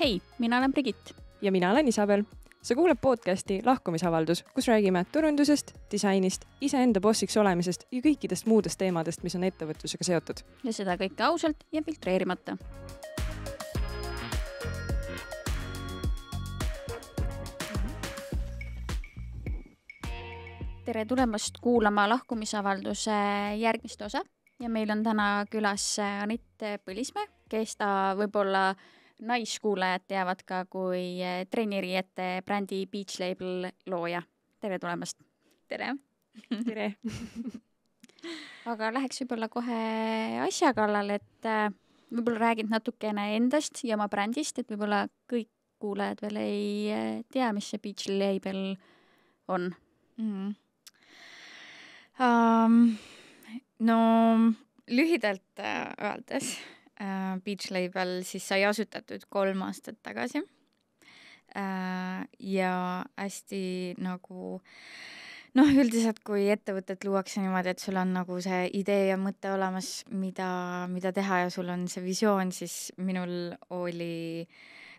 Hei, mina olen Brigitt. Ja mina olen Isabel. Sa kuuled podcasti Lahkumisavaldus, kus räägime turundusest, disainist, iseenda bossiks olemisest ja kõikidest muudest teemadest, mis on ettevõtlusega seotud. Ja seda kõike ausalt ja filtreerimata. Tere tulemast kuulama Lahkumisavalduse järgmist osa ja meil on täna külas Anit Põlismäe, kes ta võib-olla naiskuulajad teavad ka kui trenniriiete brändi Beach Label looja. Tere tulemast! Tere! Tere! Aga läheks võib-olla kohe asja kallal, et võib-olla räägid natukene endast ja oma brändist, et võib-olla kõik kuulajad veel ei tea, mis see Beach Label on. No lühidalt öeldes Beach Label siis sai asutatud 3 aastat tagasi ja hästi nagu üldiselt kui ettevõtet luuakse niimoodi, et sul on nagu see idee ja mõte olemas, mida teha ja sul on see visioon, siis minul oli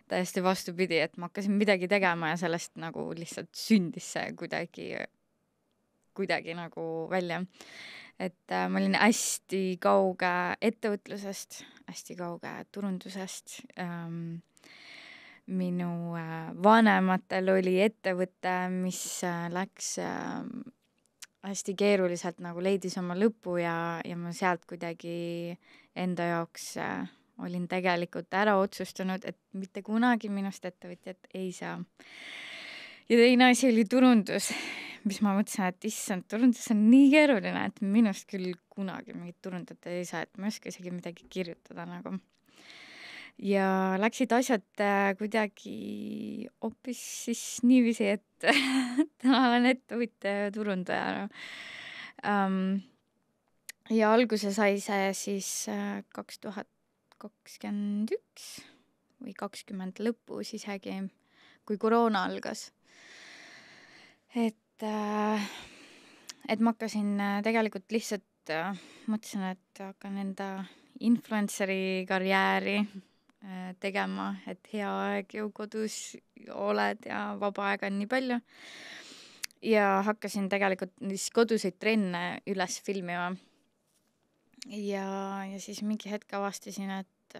täiesti vastupidi, et ma hakkasin midagi tegema ja sellest nagu lihtsalt sündis see kuidagi nagu välja. Et ma olin hästi kauge ettevõtlusest, hästi kauge turundusest. Minu vanematel oli ettevõte, mis läks hästi keeruliselt nagu leidis oma lõpu ja ma sealt kuidagi enda jaoks olin tegelikult ära otsustanud, et mitte kunagi minust ettevõtjat ei saa. Ja teine asi oli turundus, mis ma mõtlesin, et issand, turundus on nii keeruline, et minust küll kunagi mingit turundajat ei saa, et ma ei oska isegi midagi kirjutada nagu. Ja läksid asjad kuidagi hoopis siis niiviisi, et täna olen ettevõtja ja turundaja. Ja alguse sai see siis 2021 või 20 lõpus isegi, kui koroona algas. Et ma hakkasin tegelikult lihtsalt mõtlesin, et hakkan enda influenceri karjääri tegema, et hea aeg ju kodus oled ja vaba aega on nii palju. Ja hakkasin tegelikult koduseid trenne üles filmima. Ja siis mingi hetk avastasin, et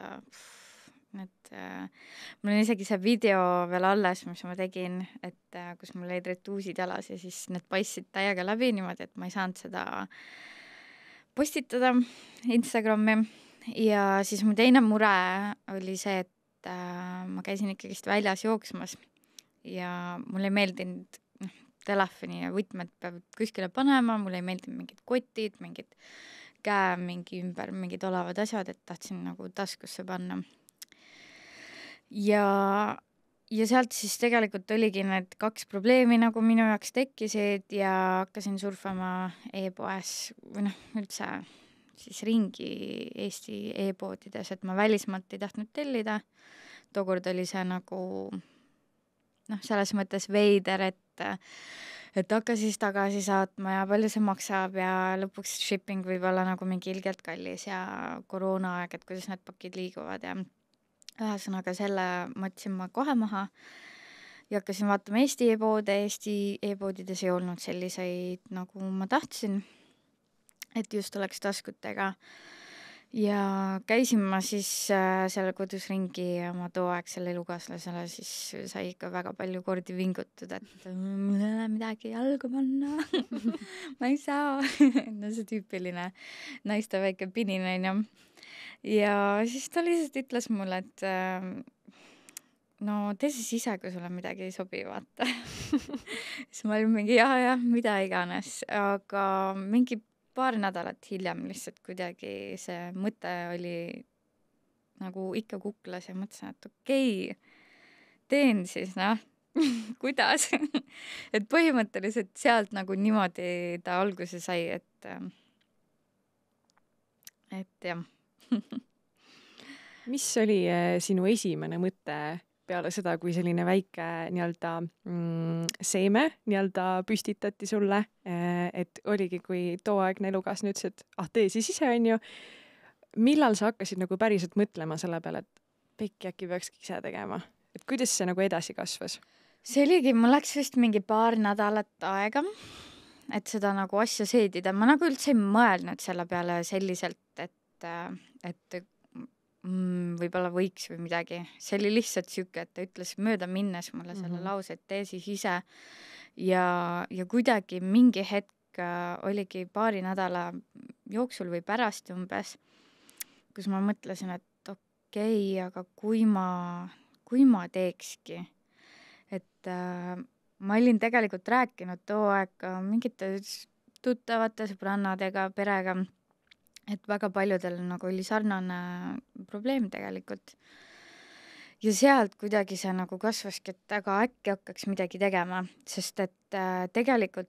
mul on isegi see video veel alles, mis ma tegin, et kus mul olid retuusid jalas ja siis need paistsid täiega läbi niimoodi, et ma ei saanud seda postitada Instagrami. Ja siis mu teine mure oli see, et ma käisin ikkagist väljas jooksmas ja mulle ei meeldinud telefoni ja võtmed peavad kuskile panema, mulle ei meeldinud mingid kotid, mingid mingi ümber, mingid olevad asjad, et tahtsin nagu taskusse panna. Ja sealt siis tegelikult oligi need 2 probleemi nagu minu jaoks tekkisid ja hakkasin surfama e-poes või üldse siis ringi Eesti e-poodides, et ma välismaalt ei tahtnud tellida. Tookord oli see nagu selles mõttes veider, et hakka siis tagasi saatma ja palju see maksab ja lõpuks shipping võib olla nagu mingi ilgelt kallis ja koroona aeg, et kuidas need pakid liiguvad ja ühesõnaga selle mõtlesin ma kohe maha ja hakkasin vaatama Eesti e-poode. Eesti e-poodides ei olnud selliseid, nagu ma tahtsin, et just oleks taskutega. Ja käisin ma siis selle kodus ringi ja oma tooaegsele elukaaslasele siis sai ikka väga palju kordi vingutud, et mul ei ole midagi jalga panna. Ma ei saa. See tüüpiline naiste väike pinin. Ja siis ta lihtsalt ütles mulle, et no tee siis ise, kui sulle midagi ei sobi, vaata. Siis ma olin mingi ja, mida iganes, aga mingi paar nädalat hiljem lihtsalt kuidagi see mõte oli nagu ikka kuklas ja mõtlesin, et okei, teen siis, kuidas. Et põhimõtteliselt sealt nagu niimoodi ta alguse sai, et jah. Mis oli sinu esimene mõte peale seda, kui selline väike seeme püstitati sulle, et oligi, kui tooaegne elukaaslane ütles, et tee siis ise, on ju. Millal sa hakkasid nagu päriselt mõtlema selle peale, et pekki äkki peakski ise tegema. Et kuidas see nagu edasi kasvas? See oligi, mul läks vist mingi 2 nädalat aega, et seda nagu asja seedida. Ma nagu üldse ei mõelnud selle peale selliselt, et võib-olla võiks või midagi. See oli lihtsalt siuke, et ta ütles mööda minnes mulle selle lause, et tee siis ise. Ja kuidagi mingi hetk oligi 2 nädala jooksul või pärast umbes, kus ma mõtlesin, et okei, aga kui ma teekski, et ma olin tegelikult rääkinud too aeg mingite tuttavate sõbrannadega, perega, et väga paljudel nagu oli sarnane probleem tegelikult. Ja sealt kuidagi see nagu kasvaski, et aga äkki hakkaks midagi tegema, sest et tegelikult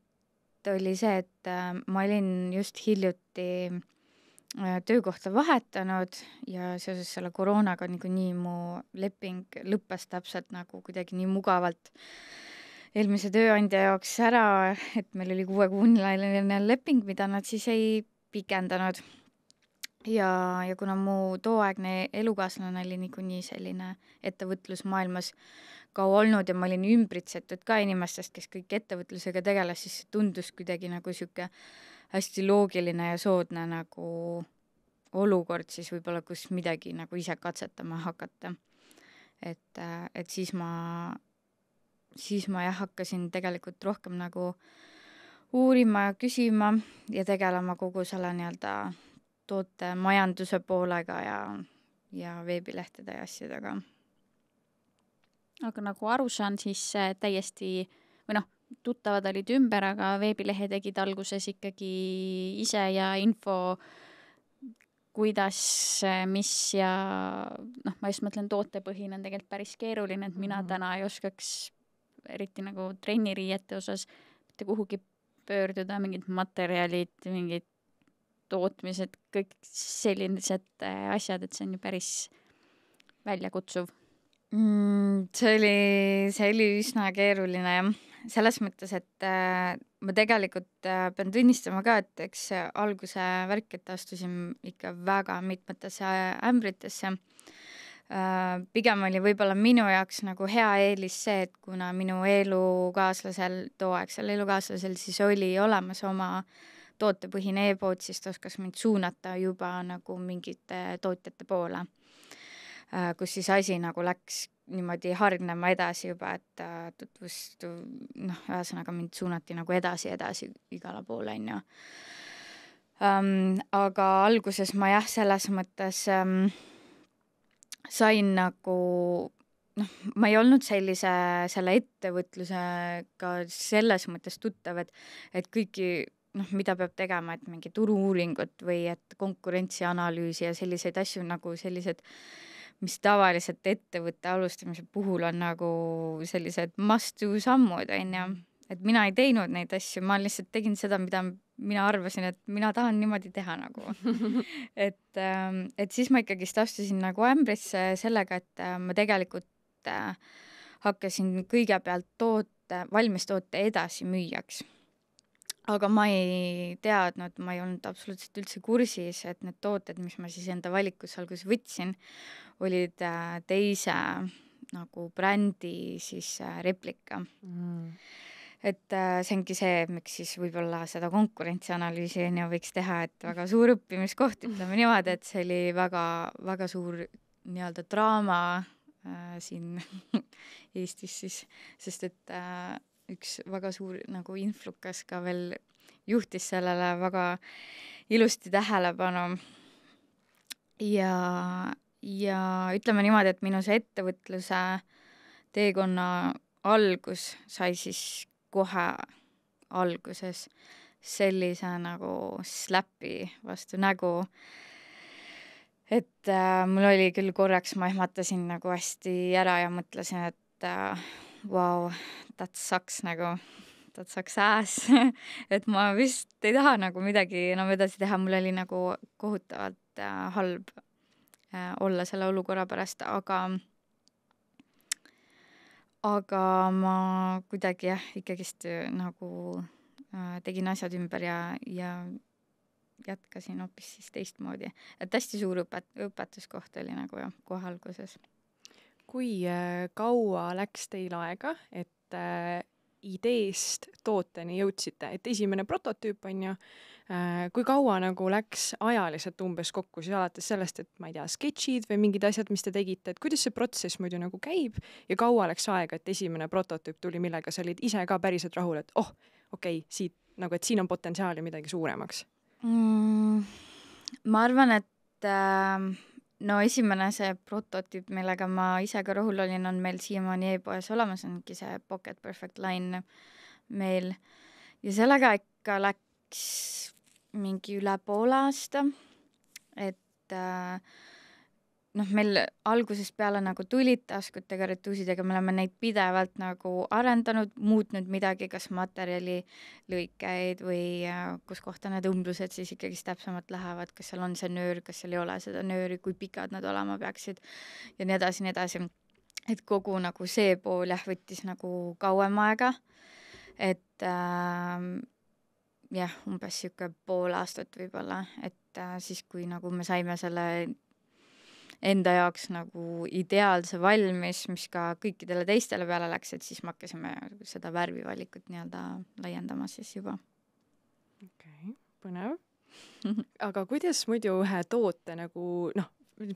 oli see, et ma olin just hiljuti töökohta vahetanud ja seoses selle koroonaga niikuinii mu leping lõppes täpselt nagu kuidagi nii mugavalt eelmise tööandja jaoks ära, et meil oli 6-kuuline leping, mida nad siis ei pikendanud. Ja kuna mu tooaegne elukaaslane oli niikuinii selline ettevõtlusmaailmas kaua olnud ja ma olin ümbritsetud ka inimestest, kes kõik ettevõtlusega tegeles, siis see tundus kuidagi nagu siuke hästi loogiline ja soodne nagu olukord siis võib-olla, kus midagi nagu ise katsetama hakata. Et siis ma jah hakkasin tegelikult rohkem nagu uurima ja küsima ja tegelema kogu selle nii-öelda toote majanduse poolega ja veebilehtede ja asjadega. Aga nagu aru saan, siis täiesti, või tuttavad olid ümber, aga veebilehe tegid alguses ikkagi ise ja info, kuidas, mis ja ma just mõtlen, tootepõhine on tegelikult päris keeruline, et mina täna ei oskaks eriti nagu trenniriiete osas mitte kuhugi pöörduda, mingid materjalid, mingid tootmised, kõik sellised asjad, et see on ju päris väljakutsuv. See oli üsna keeruline jah. Selles mõttes, et ma tegelikult pean tunnistama ka, et eks alguse värk, et astusin ikka väga mitmetesse ämbritesse. Pigem oli võib-olla minu jaoks nagu hea eelis see, et kuna minu tooaegsel elukaaslasel siis oli olemas oma tootepõhine e-pood, siis ta oskas mind suunata juba nagu mingite tootjate poole, kus siis asi nagu läks niimoodi hargnema edasi juba, et ühesõnaga mind suunati nagu edasi igale poole, on ju. Aga alguses ma jah, selles mõttes sain nagu, ma ei olnud selle ettevõtlusega selles mõttes tuttav, et kõiki mida peab tegema, et mingi turu-uuringut või et konkurentsianalüüsi ja selliseid asju nagu sellised, mis tavaliselt ettevõtte alustamise puhul on nagu sellised must-do sammud, on ju. Et mina ei teinud neid asju, ma lihtsalt tegin seda, mida mina arvasin, et mina tahan niimoodi teha nagu. Et siis ma ikkagist astusin nagu ämbrisse sellega, et ma tegelikult hakkasin kõigepealt valmis toote edasi müüjaks. Aga ma ei teadnud, ma ei olnud absoluutselt üldse kursis, et need tooted, mis ma siis enda valikus alguses võtsin, olid teise nagu brändi siis replika. Et see ongi see, miks siis võib-olla seda konkurentsianalüüsi võiks teha, et väga suur õppimiskoht, ütleme niimoodi, et see oli väga, väga suur nii-öelda draama siin Eestis siis, sest et üks väga suur nagu influkas ka veel juhtis sellele väga ilusti tähelepanu. Ja ütleme niimoodi, et minu see ettevõtluse teekonna algus sai siis kohe alguses sellise nagu släpi vastu nägu. Et mul oli küll korraks, ma ehmatasin nagu hästi ära ja mõtlesin, et wow, that sucks ass. Et ma vist ei taha nagu midagi enam edasi teha, mul oli nagu kohutavalt halb olla selle olukorra pärast, aga ma kuidagi jah, ikkagist nagu tegin asjad ümber ja jätkasin hoopis siis teistmoodi. Et hästi suur õpetuskoht oli nagu jah, kohe alguses. kui kaua läks teil aega, et ideest tooteni jõudsite, et esimene prototüüp on ju, kui kaua nagu läks ajaliselt umbes kokku siis alates sellest, et ma ei tea, sketšid või mingid asjad, mis te tegite, et kuidas see protsess muidu nagu käib ja kaua läks aega, et esimene prototüüp tuli, millega sa olid ise ka päriselt rahul, et okei, siit nagu, et siin on potentsiaali midagi suuremaks? Ma arvan, et no esimene see prototüüp, millega ma ise ka rahul olin, on meil siiamaani e-poes olemas, ongi see Pocket Perfect Line meil. Ja sellega ikka läks mingi üle poole aasta, et meil algusest peale nagu tulid taskutega, retuusidega, me oleme neid pidevalt nagu arendanud, muutnud midagi, kas materjali lõikeid või kus kohta need õmblused siis ikkagi täpsemalt lähevad, kas seal on see nöör, kas seal ei ole seda nööri, kui pikad nad olema peaksid ja nii edasi, nii edasi. Et kogu nagu see pool võttis nagu kauem aega, et umbes siuke pool aastat võib-olla, et siis kui nagu me saime selle enda jaoks nagu ideaalse valmis, mis ka kõikidele teistele peale läks, et siis me hakkasime seda värvivalikut nii-öelda laiendama siis juba. Okei, põnev. Aga kuidas muidu ühe toote nagu,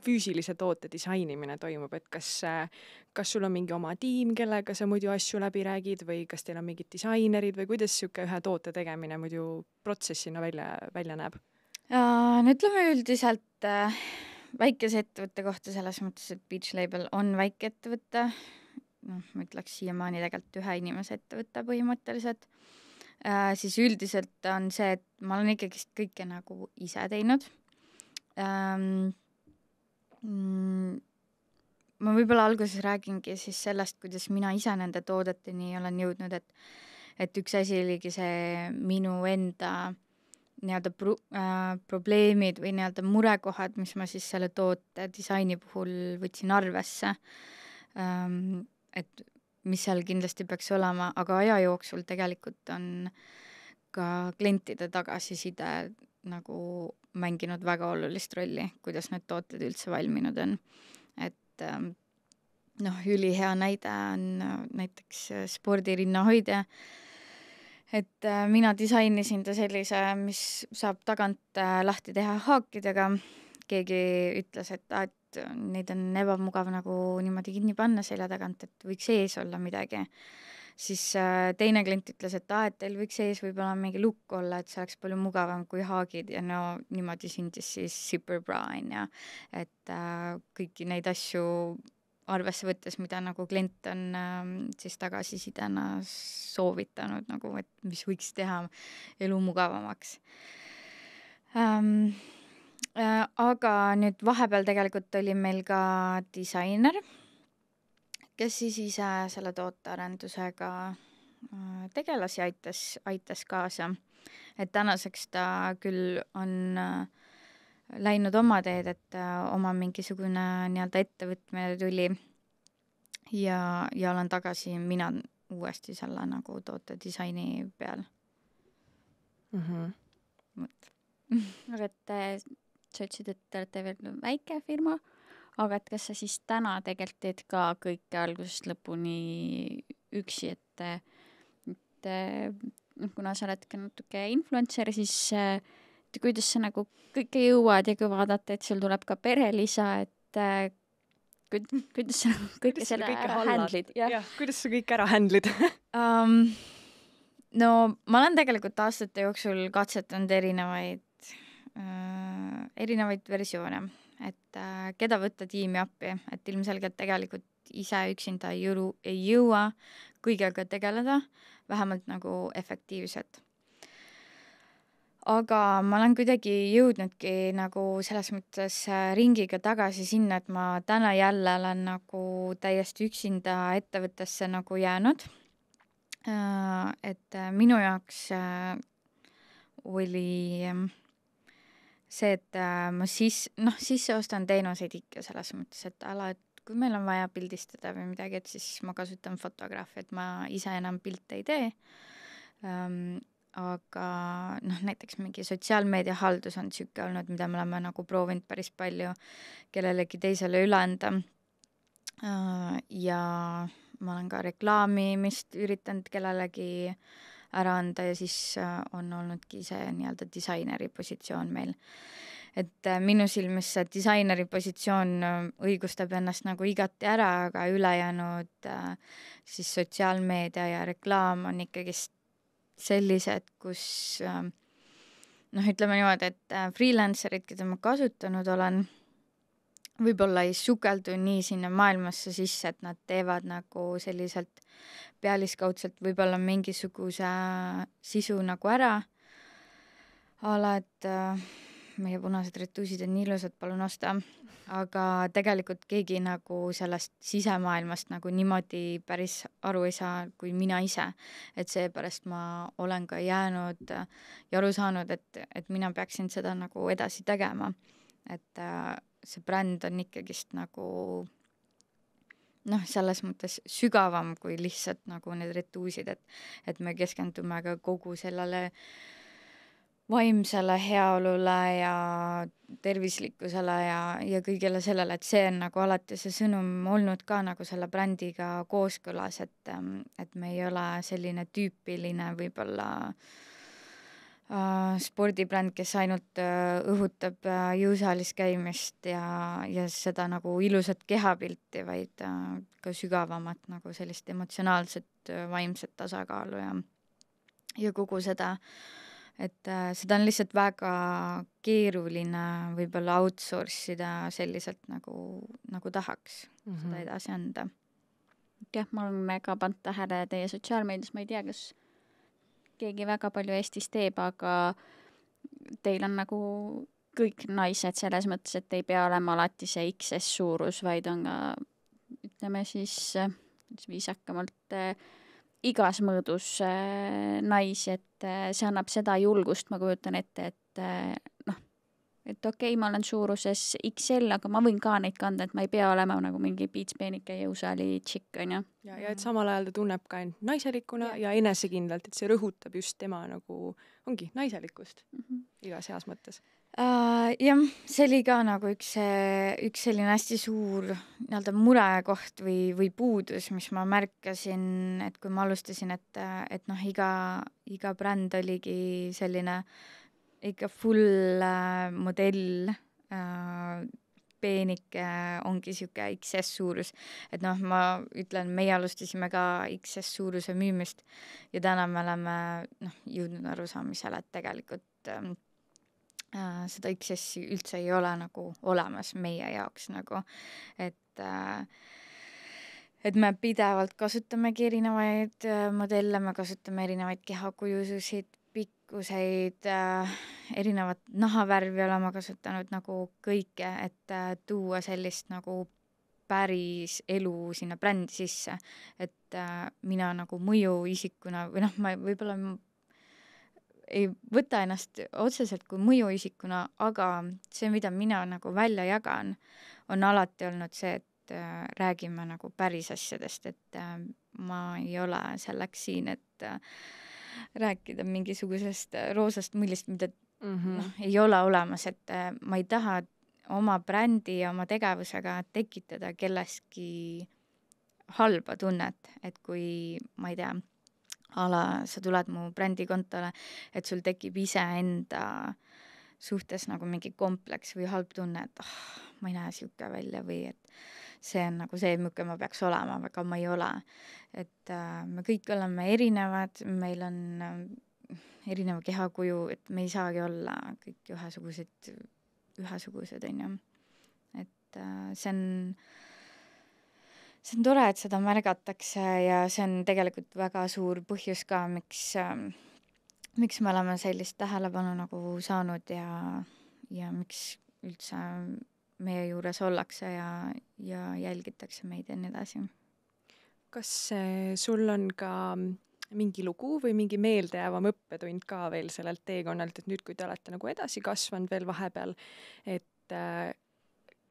füüsilise toote disainimine toimub, et kas sul on mingi oma tiim, kellega sa muidu asju läbi räägid või kas teil on mingid disainerid või kuidas siuke ühe toote tegemine muidu protsessina välja näeb? No ütleme üldiselt väikese ettevõtte kohta selles mõttes, et Beach Label on väike ettevõte, ma ütleks siiamaani tegelikult ühe inimese ettevõtte põhimõtteliselt, siis üldiselt on see, et ma olen ikkagi kõike nagu ise teinud. Ma võib-olla alguses räägingi siis sellest, kuidas mina ise nende toodeteni olen jõudnud, et üks asi oligi see minu enda nii-öelda probleemid või nii-öelda murekohad, mis ma siis selle toote disaini puhul võtsin arvesse, et mis seal kindlasti peaks olema, aga aja jooksul tegelikult on ka klientide tagasiside nagu mänginud väga olulist rolli, kuidas need tooted üldse valminud on. Et ülihea näide on näiteks spordirinnahoidja, et mina disainisin ta sellise, mis saab tagant lahti teha haakidega. Keegi ütles, et neid on ebamugav nagu niimoodi kinni panna selja tagant, et võiks ees olla midagi. Siis teine klient ütles, et teil võiks ees võib-olla mingi lukk olla, et see oleks palju mugavam kui haagid ja niimoodi sündis siis Zipper Bra, ja et kõiki neid asju arvesse võttes, mida nagu klient on siis tagasisidena soovitanud, nagu, et mis võiks teha elu mugavamaks. Aga nüüd vahepeal tegelikult oli meil ka disainer, kes siis ise selle tootearendusega tegelas ja aitas kaasa. Et tänaseks ta küll on läinud oma teed, et oma mingisugune nii-öelda ettevõtmine tuli ja olen tagasi mina uuesti selle nagu toote disaini peal. Aga et sa ütlesid, et te olete veel väike firma, aga et kas sa siis täna tegelikult teed ka kõike algusest lõpuni üksi, et kuna sa oled ka natuke influencer, siis kuidas sa nagu kõike jõuad ja kui vaadata, et sul tuleb ka perelisa, et kuidas sa kõike selle ära handlid? Kuidas sa kõik ära handlid? No ma olen tegelikult aastate jooksul katsetanud erinevaid versioone, et keda võtta tiimi appi, et ilmselgelt tegelikult ise üksinda ei jõua kõigega tegeleda, vähemalt nagu efektiivselt. Aga ma olen kuidagi jõudnudki nagu selles mõttes ringiga tagasi sinna, et ma täna jälle olen nagu täiesti üksinda ettevõttesse nagu jäänud. Et minu jaoks oli see, et ma sisse ostan teenuseid ikka selles mõttes, et et kui meil on vaja pildistada või midagi, et siis ma kasutan fotograafi, et ma ise enam pilte ei tee. Aga näiteks mingi sotsiaalmeedia haldus on siuke olnud, mida me oleme nagu proovinud päris palju kellelegi teisele üle anda. ja ma olen ka reklaamimist üritanud kellelegi ära anda ja siis on olnudki see nii-öelda disaineri positsioon meil. Et minu silmis see disaineri positsioon õigustab ennast nagu igati ära, aga ülejäänud siis sotsiaalmeedia ja reklaam on ikkagi sellised, kus ütleme niimoodi, et freelancerid, keda ma kasutanud olen, võib-olla ei sukeldu nii sinna maailmasse sisse, et nad teevad nagu selliselt pealiskaudselt võib-olla mingisuguse sisu nagu ära. Alad meie punased retuusid on nii ilusad, palun osta, aga tegelikult keegi nagu sellest sisemaailmast nagu niimoodi päris aru ei saa kui mina ise. Et seepärast ma olen ka jäänud ja aru saanud, et mina peaksin seda nagu edasi tegema. Et see bränd on ikkagist nagu selles mõttes sügavam kui lihtsalt nagu need retuusid, et me keskendume ka kogu sellele vaimsele heaolule ja tervislikkusele ja kõigele sellele, et see on nagu alati see sõnum olnud ka nagu selle brändiga kooskõlas, et me ei ole selline tüüpiline võib-olla spordibränd, kes ainult õhutab jõusaalis käimist ja seda nagu ilusat kehapilti, vaid ka sügavamat nagu sellist emotsionaalset vaimset tasakaalu ja kogu seda, et seda on lihtsalt väga keeruline võib-olla outsource ida selliselt nagu tahaks seda edasi anda. Jah, ma olen ka pannud tähele teie sotsiaalmeedias, ma ei tea, kas keegi väga palju Eestis teeb, aga teil on nagu kõik naised selles mõttes, et ei pea olema alati see XS suurus, vaid on ka, ütleme siis viisakamalt igas mõõdus naisi, et see annab seda julgust, ma kujutan ette, et okei, ma olen suuruses XL, aga ma võin ka neid kanda, et ma ei pea olema nagu mingi piitspeenike jõusaali tšikk, on ju. Ja et samal ajal ta tunneb ka end naiselikuna ja enesekindlalt, et see rõhutab just tema nagu ongi naiselikkust igas heas mõttes. Jah, see oli ka nagu üks selline hästi suur nii-öelda murekoht või puudus, mis ma märkasin, et kui ma alustasin, et iga bränd oligi selline ikka full modell, peenike ongi siuke XS suurus, et ma ütlen, meie alustasime ka XS suuruse müümist ja täna me oleme jõudnud arusaamisele, et tegelikult seda XS-i üldse ei ole nagu olemas meie jaoks nagu, et me pidevalt kasutamegi erinevaid modelle, me kasutame erinevaid kehakujusid, pikkuseid, erinevat nahavärvi oleme kasutanud nagu kõike, et tuua sellist nagu päris elu sinna brändi sisse, et mina nagu mõjuisikuna või ma võib-olla ei võta ennast otseselt kui mõjuisikuna, aga see, mida mina nagu välja jagan, on alati olnud see, et räägime nagu päris asjadest, et ma ei ole selleks siin, et rääkida mingisugusest roosast mullist, mida ei ole olemas, et ma ei taha oma brändi ja oma tegevusega tekitada kelleski halba tunnet, et kui, ma ei tea, sa tuled mu brändikontole, et sul tekib iseenda suhtes nagu mingi kompleks või halb tunne, et ma ei näe siuke välja või et see on nagu see, milline ma peaks olema, aga ma ei ole. Et me kõik oleme erinevad, meil on erineva kehakuju, et me ei saagi olla kõik ühesugused, on ju. Et see on tore, et seda märgatakse ja see on tegelikult väga suur põhjus ka, miks me oleme sellist tähelepanu nagu saanud ja miks üldse meie juures ollakse ja jälgitakse meid ja nii edasi. Kas sul on ka mingi lugu või mingi meeldejäävam õppetund ka veel sellelt teekonnalt, et nüüd, kui te olete nagu edasi kasvanud veel vahepeal, et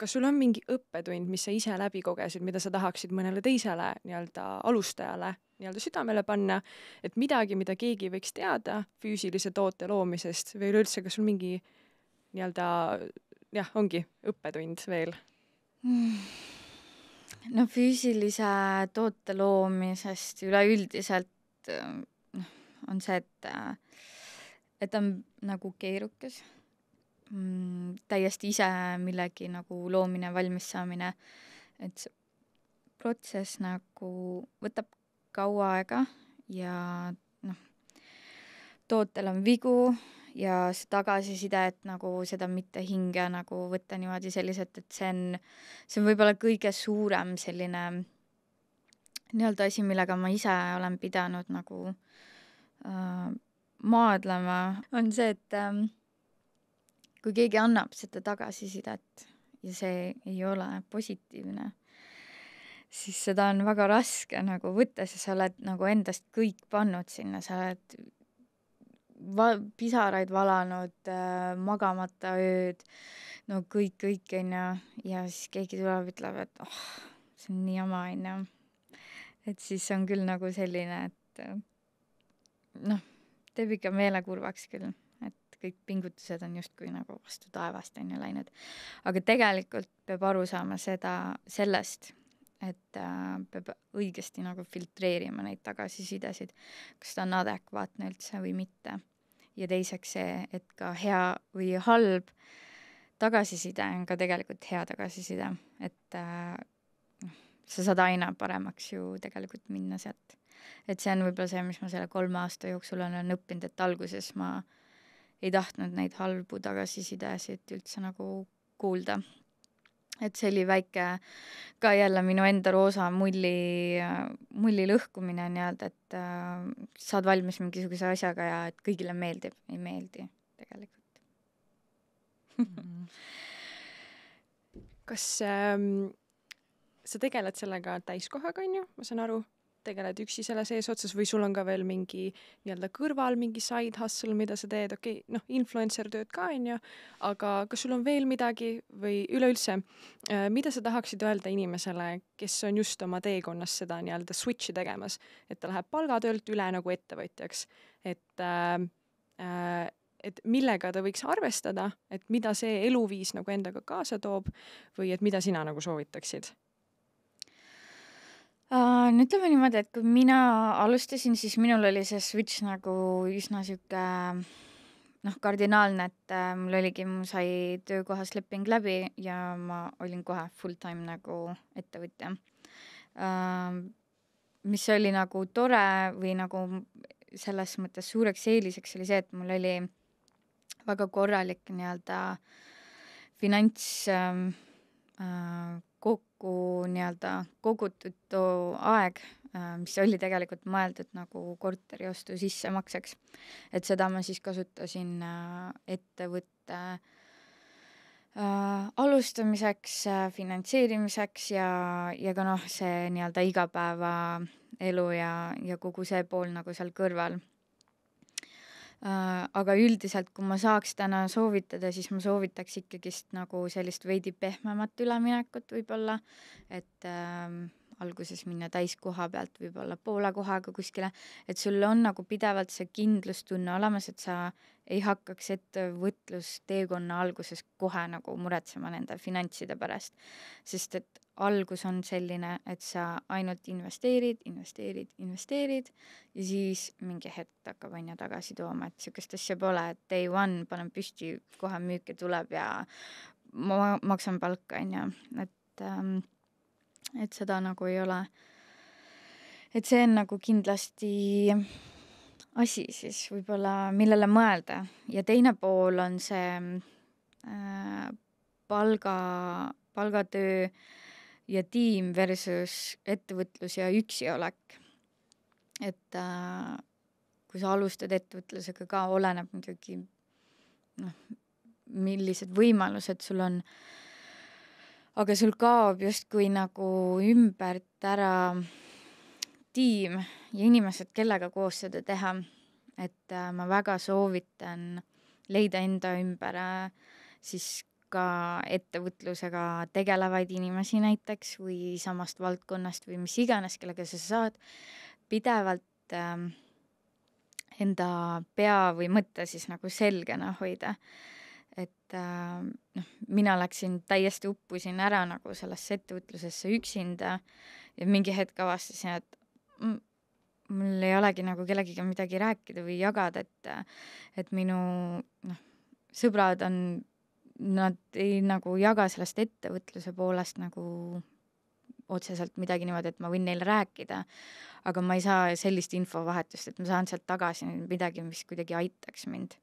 kas sul on mingi õppetund, mis sa ise läbi kogesid, mida sa tahaksid mõnele teisele nii-öelda alustajale nii-öelda südamele panna, et midagi, mida keegi võiks teada füüsilise toote loomisest või üleüldse, kas sul mingi nii-öelda, ongi õppetund veel? no füüsilise toote loomisest üleüldiselt on see, et ta on nagu keerukas. Täiesti ise millegi nagu loomine, valmis saamine, et see protsess nagu võtab kaua aega ja tootel on vigu ja see tagasiside, et nagu seda mitte hinge nagu võtta niimoodi selliselt, et see on võib-olla kõige suurem selline nii-öelda asi, millega ma ise olen pidanud nagu maadlema, on see, et kui keegi annab seda tagasisidet ja see ei ole positiivne, siis seda on väga raske nagu võtta, sest sa oled nagu endast kõik pannud sinna, sa oled pisaraid valanud, magamata ööd, no kõik onju, ja siis keegi tuleb, ütleb, et see on nii jama onju. Et siis on küll nagu selline, et teeb ikka meele kurvaks küll, et kõik pingutused on justkui nagu vastu taevast onju läinud. Aga tegelikult peab aru saama sellest, et peab õigesti nagu filtreerima neid tagasisidesid, kas ta on adekvaatne üldse või mitte. Ja teiseks see, et ka hea või halb tagasiside on ka tegelikult hea tagasiside, et sa saad aina paremaks ju tegelikult minna sealt. Et see on võib-olla see, mis ma selle 3 aasta jooksul olen õppinud, et alguses ma ei tahtnud neid halbu tagasisidesid üldse nagu kuulda. Et see oli väike ka jälle minu enda roosa mulli lõhkumine nii-öelda, et saad valmis mingisuguse asjaga ja et kõigile meeldib, ei meeldi tegelikult. Kas sa tegeled sellega täiskohaga, on ju, ma saan aru, tegeled üksi selle sees otsas või sul on ka veel mingi nii-öelda kõrval mingi side hustle, mida sa teed, influencer tööd ka, on ju, aga kas sul on veel midagi või üleüldse, mida sa tahaksid öelda inimesele, kes on just oma teekonnas seda nii-öelda switchi tegemas, et ta läheb palgatöölt üle nagu ettevõtjaks, et millega ta võiks arvestada, et mida see eluviis nagu endaga kaasa toob või et mida sina nagu soovitaksid? Ütleme niimoodi, et kui mina alustasin, siis minul oli see switch nagu üsna siuke kardinaalne, et mul oligi, mul sai töökohas leping läbi ja ma olin kohe full time nagu ettevõtja. Mis oli nagu tore või nagu selles mõttes suureks eeliseks oli see, et mul oli väga korralik nii-öelda finants kokku nii-öelda kogutud too aeg, mis oli tegelikult mõeldud nagu korteriostu sissemakseks. Et seda ma siis kasutasin ettevõtte alustamiseks, finantseerimiseks ja ka see nii-öelda igapäevaelu ja kogu see pool nagu seal kõrval. Aga üldiselt, kui ma saaks täna soovitada, siis ma soovitaks ikkagist nagu sellist veidi pehmemat üleminekut võib-olla, et alguses minna täiskoha pealt võib-olla poole kohaga kuskile, et sul on nagu pidevalt see kindlustunne olemas, et sa ei hakkaks ettevõtlusteekonna alguses kohe nagu muretsema nende finantside pärast, sest et algus on selline, et sa ainult investeerid ja siis mingi hetk hakkab aina tagasi tooma, et sükest asja pole, et day one panen püsti, kohe müüke tuleb ja ma maksan palka, et seda nagu ei ole. Et see on nagu kindlasti asi siis võib-olla, millele mõelda. Ja teine pool on see palgatöö ja tiim versus ettevõtlus ja üksi olek. Et kui sa alustad ettevõtlusega ka, oleneb muidugi millised võimalused sul on, aga sul kaob justkui nagu ümbert ära tiim ja inimesed, kellega koos seda teha. Et ma väga soovitan leida enda ümber siis ka ettevõtlusega tegelevaid inimesi näiteks või samast valdkonnast või mis iganes, kellega sa saad pidevalt enda pea või mõtte siis nagu selgena hoida. Et mina läksin täiesti uppusin ära nagu sellesse ettevõtlusesse üksinda ja mingi hetk avastasin, et mul ei olegi nagu kellegiga midagi rääkida või jagada, et minu sõbrad nad ei nagu jaga sellest ettevõtluse poolest nagu otseselt midagi niimoodi, et ma võin neile rääkida, aga ma ei saa sellist infovahetust, et ma saan sealt tagasi midagi, mis kuidagi aitaks mind.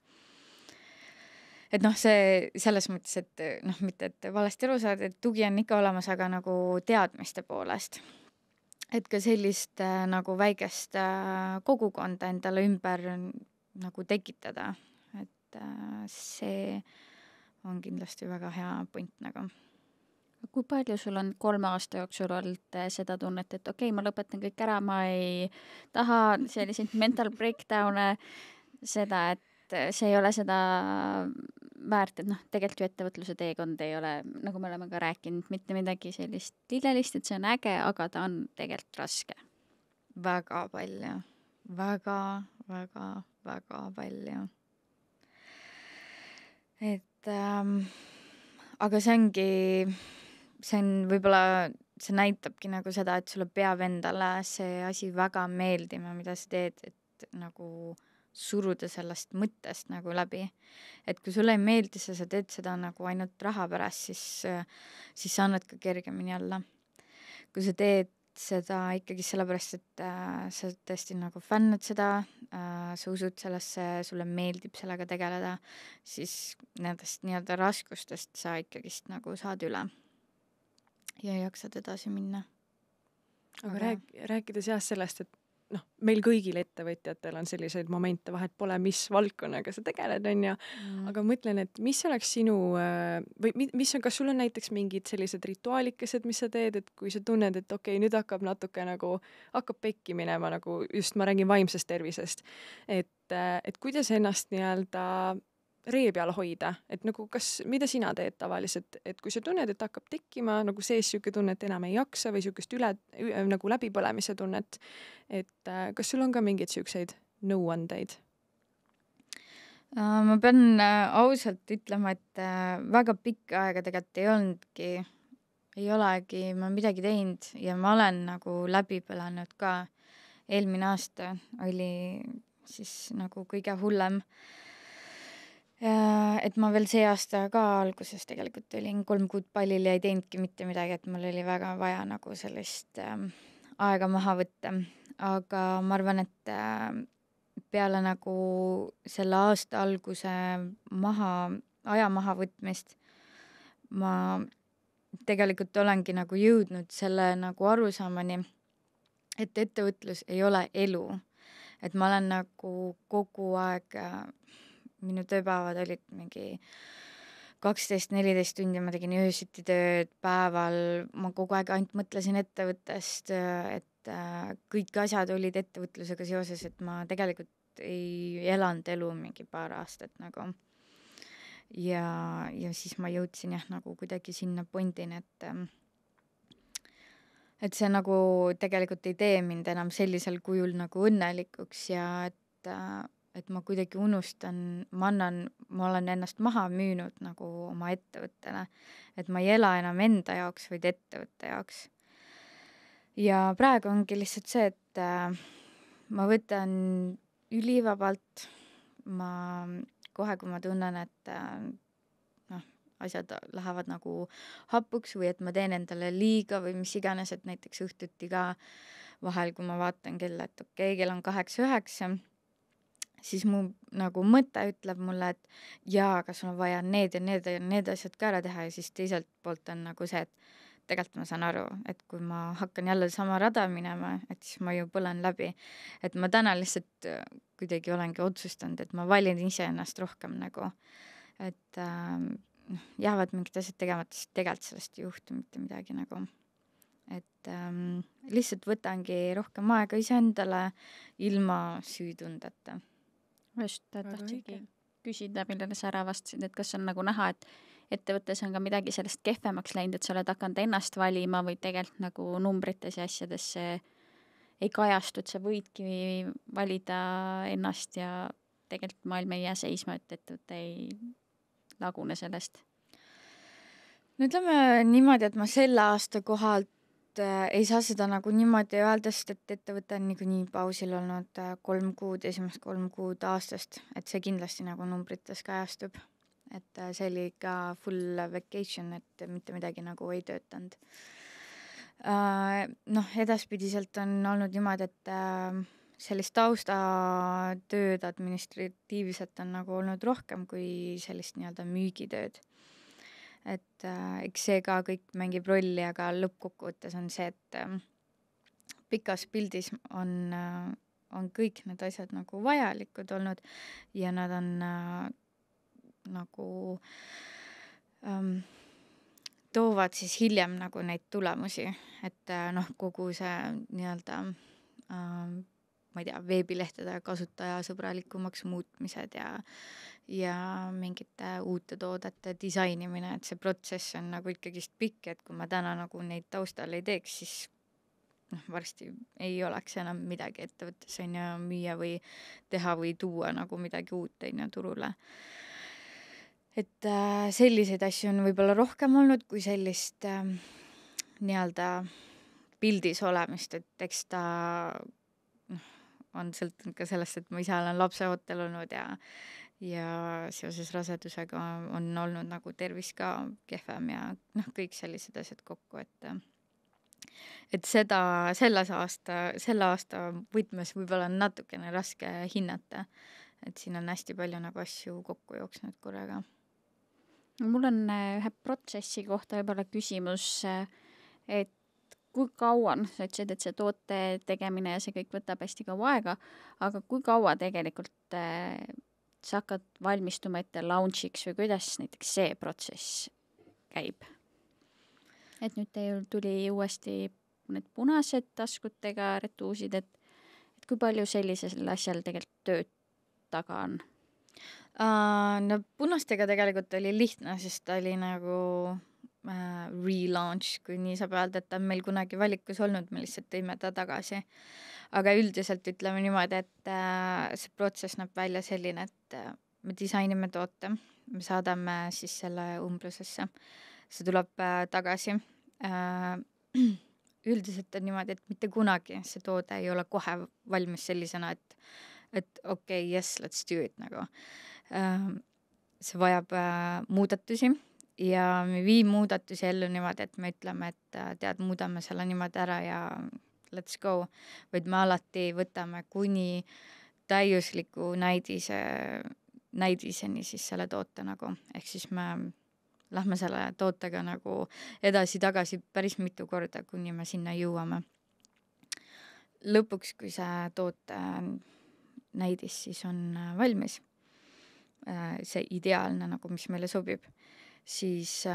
Et see selles mõttes, et mitte, et valesti aru saada, et tugi on ikka olemas, aga nagu teadmiste poolest. Et ka sellist nagu väikest kogukonda endale ümber nagu tekitada. Et see on kindlasti väga hea point nagu. Kui palju sul on 3 aasta jooksul olnud seda tunnet, et okei, ma lõpetan kõik ära, ma ei taha selliseid mental breakdown'e, seda, et see ei ole seda väärt, et tegelikult ju ettevõtluse teekond ei ole, nagu me oleme ka rääkinud, mitte midagi sellist lillelist, et see on äge, aga ta on tegelikult raske. Väga palju. Väga, väga, väga palju. Et aga see on võib-olla, see näitabki nagu seda, et sulle peab endale see asi väga meeldima, mida sa teed, et nagu suruda sellest mõttest nagu läbi. Et kui sulle ei meeldi, sa teed seda nagu ainult raha pärast, siis sa annad ka kergemini alla. Kui sa teed seda ikkagi sellepärast, et sa tõesti nagu fännad seda, sa usud sellesse, sulle meeldib sellega tegeleda, siis nendest nii-öelda raskustest sa ikkagist nagu saad üle ja jaksad edasi minna. Aga rääkides sellest, et meil kõigil ettevõtjatel on selliseid momente, vahet pole, mis valdkonnaga sa tegeled, on ju, aga mõtlen, et mis oleks sinu, või kas sul on näiteks mingid sellised rituaalikesed, mis sa teed, et kui sa tunned, et okei, nüüd hakkab natuke nagu, hakkab pekki minema, nagu just ma räägin vaimsest tervisest, et kuidas ennast nii-öelda ree peal hoida, et nagu mida sina teed tavaliselt, et kui sa tunned, et hakkab tekkima nagu sees siuke tunne, et enam ei jaksa või siukest nagu läbipõlemise tunnet, et kas sul on ka mingeid siukseid nõuandeid? Ma pean ausalt ütlema, et väga pikka aega tegelikult ei olegi ma midagi teinud ja ma olen nagu läbi põlenud ka. Eelmine aasta oli siis nagu kõige hullem. Et ma veel see aasta ka alguses tegelikult olin 3 kuud pallil ja ei teinudki mitte midagi, et mul oli väga vaja nagu sellist aega maha võtta. Aga ma arvan, et peale nagu selle aasta alguse aja maha võtmist ma tegelikult olengi nagu jõudnud selle nagu arusaamani, et ettevõtlus ei ole elu. Et ma olen nagu kogu aeg minu tööpäevad olid mingi 12-14 tundi, ma tegin öösiti tööd, päeval ma kogu aeg ainult mõtlesin ettevõttest, et kõik asjad olid ettevõtlusega seoses, et ma tegelikult ei elanud elu mingi paar aastat nagu. Ja siis ma jõudsin nagu kuidagi sinna pointini, et see nagu tegelikult ei tee mind enam sellisel kujul nagu õnnelikuks ja et ma kuidagi unustan, ma olen ennast maha müünud nagu oma ettevõttele, et ma ei ela enam enda jaoks, vaid ettevõtte jaoks. Ja praegu ongi lihtsalt see, et ma võtan ülivabalt, kohe, kui ma tunnen, et asjad lähevad nagu hapuks või et ma teen endale liiga või mis iganes, et näiteks õhtuti ka vahel, kui ma vaatan kella, et okei, kell on 8-9, siis mu nagu mõte ütleb mulle, et jaa, aga sul on vaja need ja need asjad ka ära teha ja siis teiselt poolt on nagu see, et tegelikult ma saan aru, et kui ma hakkan jälle sama rada minema, et siis ma ju põlen läbi. Et ma täna lihtsalt kuidagi olengi otsustanud, et ma valin ise ennast rohkem nagu, et jäävad mingid asjad tegemata, siis tegelikult sellest ei juhtu mitte midagi nagu. Et lihtsalt võtangi rohkem aega iseendale ilma süütundeta. Just, tahtsingi küsida, millele sa ära vastasid, et kas on nagu näha, et ettevõttes on ka midagi sellest kehvemaks läinud, et sa oled hakanud ennast valima või tegelikult nagu numbrites ja asjades see ei kajastu, et sa võidki valida ennast ja tegelikult maailm ei jää seisma, et ettevõte ei lagune sellest? no ütleme niimoodi, et ma selle aasta kohalt ei saa seda nagu niimoodi öelda, sest et ettevõte on niikuinii pausil olnud 3 kuud, esimest 3 kuud aastast, et see kindlasti nagu numbrites kajastub. Et see oli ikka full vacation, et mitte midagi nagu ei töötanud. Noh, edaspidiselt on olnud niimoodi, et sellist taustatööd administratiivselt on nagu olnud rohkem kui sellist nii-öelda müügitööd. Et eks see ka kõik mängib rolli, aga lõppkokkuvõttes on see, et pikas pildis on kõik need asjad nagu vajalikud olnud ja nad on nagu toovad siis hiljem nagu neid tulemusi, et noh, kogu see nii-öelda ma ei tea, veebilehtede kasutajasõbralikumaks muutmised ja mingite uute toodete disainimine, et see protsess on nagu ikkagist pikk, et kui ma täna nagu neid taustal ei teeks, siis noh, varsti ei oleks enam midagi ettevõttes on ju müüa või teha või tuua nagu midagi uut on ju turule. Et selliseid asju on võib-olla rohkem olnud kui sellist nii-öelda pildis olemist, et eks ta on sõltunud ka sellest, et ma ise olen lapseootel olnud ja seoses rasedusega on olnud nagu tervis ka kehvem ja noh, kõik sellised asjad kokku, et seda selle aasta võtmes võib-olla on natukene raske hinnata, et siin on hästi palju nagu asju kokku jooksnud korraga. Mul on ühe protsessi kohta võib-olla küsimus, et kui kaua, sa ütlesid, et see toote tegemine ja see kõik võtab hästi kaua aega, aga kui kaua tegelikult sa hakkad valmistuma ette launchiks või kuidas näiteks see protsess käib? Et nüüd teil tuli uuesti need punased taskutega retuusid, et kui palju sellisel asjal tegelikult tööd taga on? No punastega tegelikult oli lihtne, sest ta oli nagu relaunch, kui nii saab öelda, et ta on meil kunagi valikus olnud, me lihtsalt tõime ta tagasi. Aga üldiselt ütleme niimoodi, et see protsess näeb välja selline, et me disainime toote, me saadame siis selle umblusesse, see tuleb tagasi. Üldiselt on niimoodi, et mitte kunagi see toode ei ole kohe valmis sellisena, et okei, yes, let's do it nagu. See vajab muudatusi ja me vii muudatusi ellu niimoodi, et me ütleme, et tead, muudame selle niimoodi ära ja let's go, vaid me alati võtame kuni täiusliku näidiseni siis selle toote nagu, ehk siis me lähme selle tootega nagu edasi-tagasi päris mitu korda, kuni me sinna jõuame. Lõpuks, kui see toote näidis siis on valmis, see ideaalne nagu, mis meile sobib, siis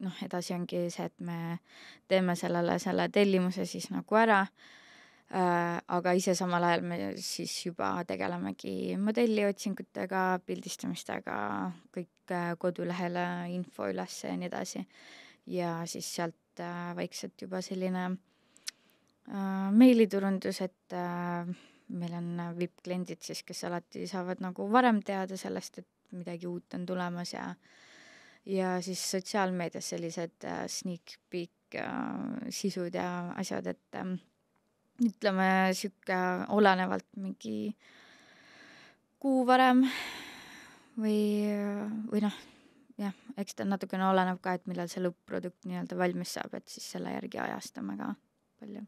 noh, edasi ongi see, et me teeme selle tellimuse siis nagu ära, aga ise samal ajal me siis juba tegelemegi modelliotsingutega, pildistamistega, kõik kodulehele info üles ja nii edasi. Ja siis sealt vaikselt juba selline meiliturundus, et meil on VIP-kliendid siis, kes alati saavad nagu varem teada sellest, et midagi uut on tulemas ja siis sotsiaalmeedias sellised sneak peek sisud ja asjad, et ütleme siuke olenevalt mingi kuu varem või noh, jah, eks ta natukene oleneb ka, et millal see lõpp-produkt nii-öelda valmis saab, et siis selle järgi ajastame ka palju.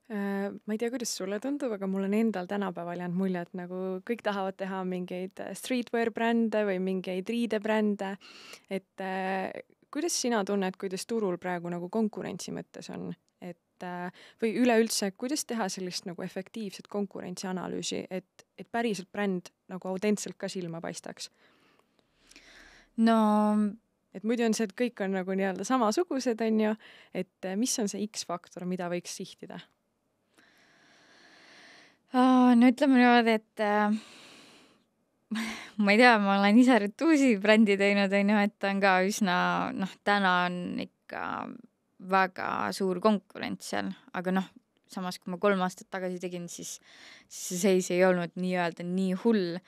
Ma ei tea, kuidas sulle tundub, aga mul on endal tänapäeval jäänud mulje, et nagu kõik tahavad teha mingeid streetwear brände või mingeid riidebrände, et kuidas sina tunned, kuidas turul praegu nagu konkurentsi mõttes on, et või üleüldse, kuidas teha sellist nagu efektiivset konkurentsianalüüsi, et päriselt bränd nagu autentselt ka silma paistaks? No et muidu on see, et kõik on nagu nii-öelda samasugused, on ju, et mis on see X-faktor, mida võiks sihtida? No ütleme niimoodi, et ma ei tea, ma olen ise retuusi brändi teinud, on ju, et on ka üsna, noh, täna on ikka väga suur konkurents seal, aga noh, samas kui ma 3 aastat tagasi tegin, siis see seis ei olnud nii-öelda nii hull,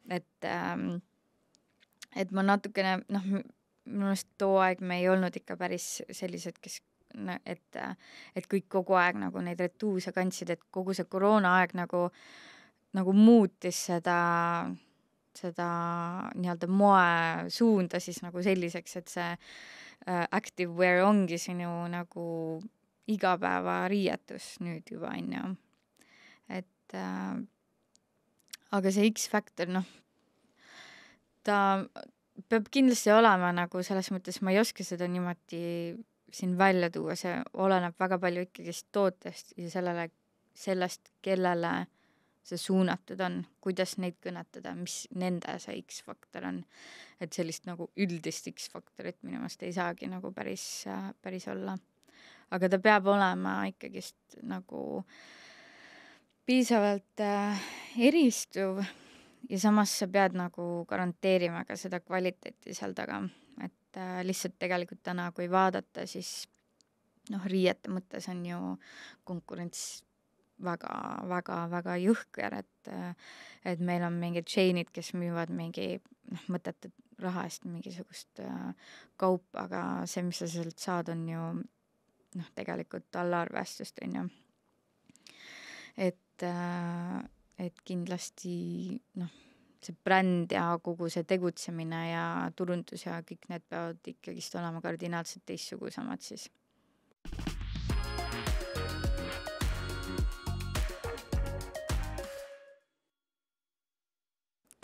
et et ma natukene, noh, minu meelest too aeg me ei olnud ikka päris sellised, kes et kõik kogu aeg nagu neid retuuse kandsid, et kogu see koroona aeg nagu muutis seda nii-öelda moe suunda siis nagu selliseks, et see active wear ongi sinu nagu igapäevariietus nüüd juba, on ju. Et aga see X-Factor, noh, ta peab kindlasti olema nagu selles mõttes, ma ei oska seda niimoodi siin välja tuua, see oleneb väga palju ikkagist tootest ja sellest, kellele see suunatud on, kuidas neid kõnetada, mis nende see X-faktor on. Et sellist nagu üldist X-faktorit minu meelest ei saagi nagu päris olla. Aga ta peab olema ikkagist nagu piisavalt eristuv ja samas sa pead nagu garanteerima ka seda kvaliteeti seal taga. Et lihtsalt tegelikult täna, kui vaadata, siis noh, riiete mõttes on ju konkurents väga jõhker, et meil on mingid chain'id, kes müüvad mingi mõttetud raha eest mingisugust kaupa, aga see, mis sa sealt saad, on ju tegelikult allaarvestust, on ju. Et kindlasti see bränd ja kogu see tegutsemine ja turundus ja kõik need peavad ikkagist olema kardinaalselt teistsugusemad siis.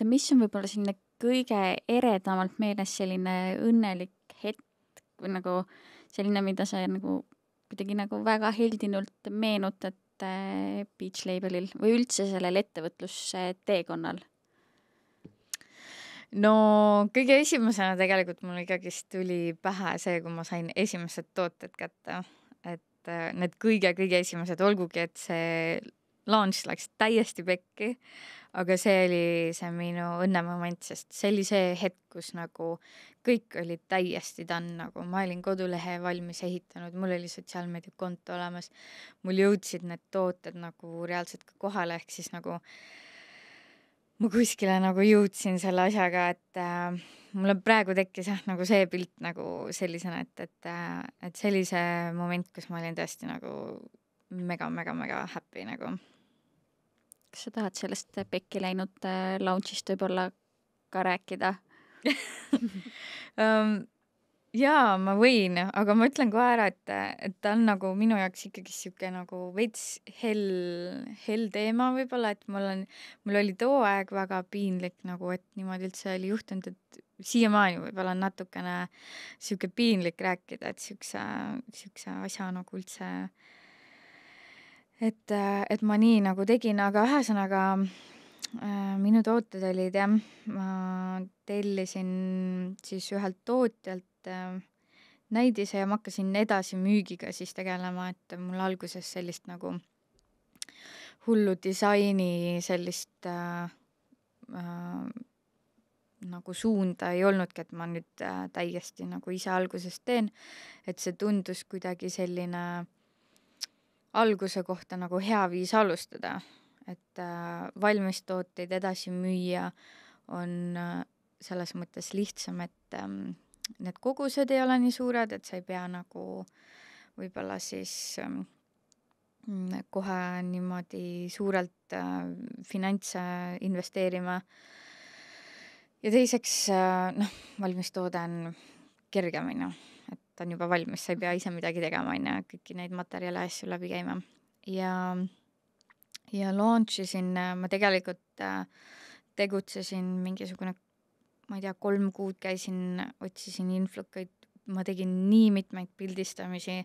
Mis on võib-olla selline kõige eredamalt meeles selline õnnelik hetk või nagu selline, mida sa nagu kuidagi nagu väga heldinult meenutad Beach Labelil või üldse sellel ettevõtlusteekonnal? No kõige esimesena tegelikult mul ikkagist tuli pähe see, kui ma sain esimesed tooted kätte, et need kõige esimesed, olgugi, et see launch läks täiesti pekki, aga see oli see minu õnnemoment, sest see oli see hetk, kus nagu kõik oli täiesti done, nagu ma olin kodulehe valmis ehitanud, mul oli sotsiaalmeediakonto olemas, mul jõudsid need tooted nagu reaalselt ka kohale, ehk siis nagu ma kuskile nagu jõudsin selle asjaga, et mulle praegu tekkis nagu see pilt nagu sellisena, et see oli see moment, kus ma olin tõesti nagu mega happy nagu. Kas sa tahad sellest pekki läinud launchist võib-olla ka rääkida? Jaa, ma võin, aga ma ütlen kohe ära, et ta on nagu minu jaoks ikkagi siuke nagu veits hell teema võib-olla, et mul oli too aeg väga piinlik nagu, et niimoodi üldse oli juhtunud, et siiamaani võib-olla on natukene siuke piinlik rääkida, et siukse asja nagu üldse, et ma nii nagu tegin, aga ühesõnaga minu tooted olid jah, ma tellisin siis ühelt tootjalt näidise ja ma hakkasin edasi müügiga siis tegelema, et mul alguses sellist nagu hullu disaini sellist nagu suunda ei olnudki, et ma nüüd täiesti nagu ise alguses teen, et see tundus kuidagi selline alguse kohta nagu hea viis alustada, et valmis tooteid edasi müüa on selles mõttes lihtsam, et need kogused ei ole nii suured, et sa ei pea nagu võib-olla siis kohe niimoodi suurelt finantse investeerima. Ja teiseks, valmis toode on kergemini, et ta on juba valmis, sa ei pea ise midagi tegema, kõiki neid materjale asju läbi käima. Ja launch isin, ma tegelikult tegutsesin mingisugune, ma ei tea, 3 kuud käisin, otsisin influkaid, ma tegin nii mitmeid pildistamisi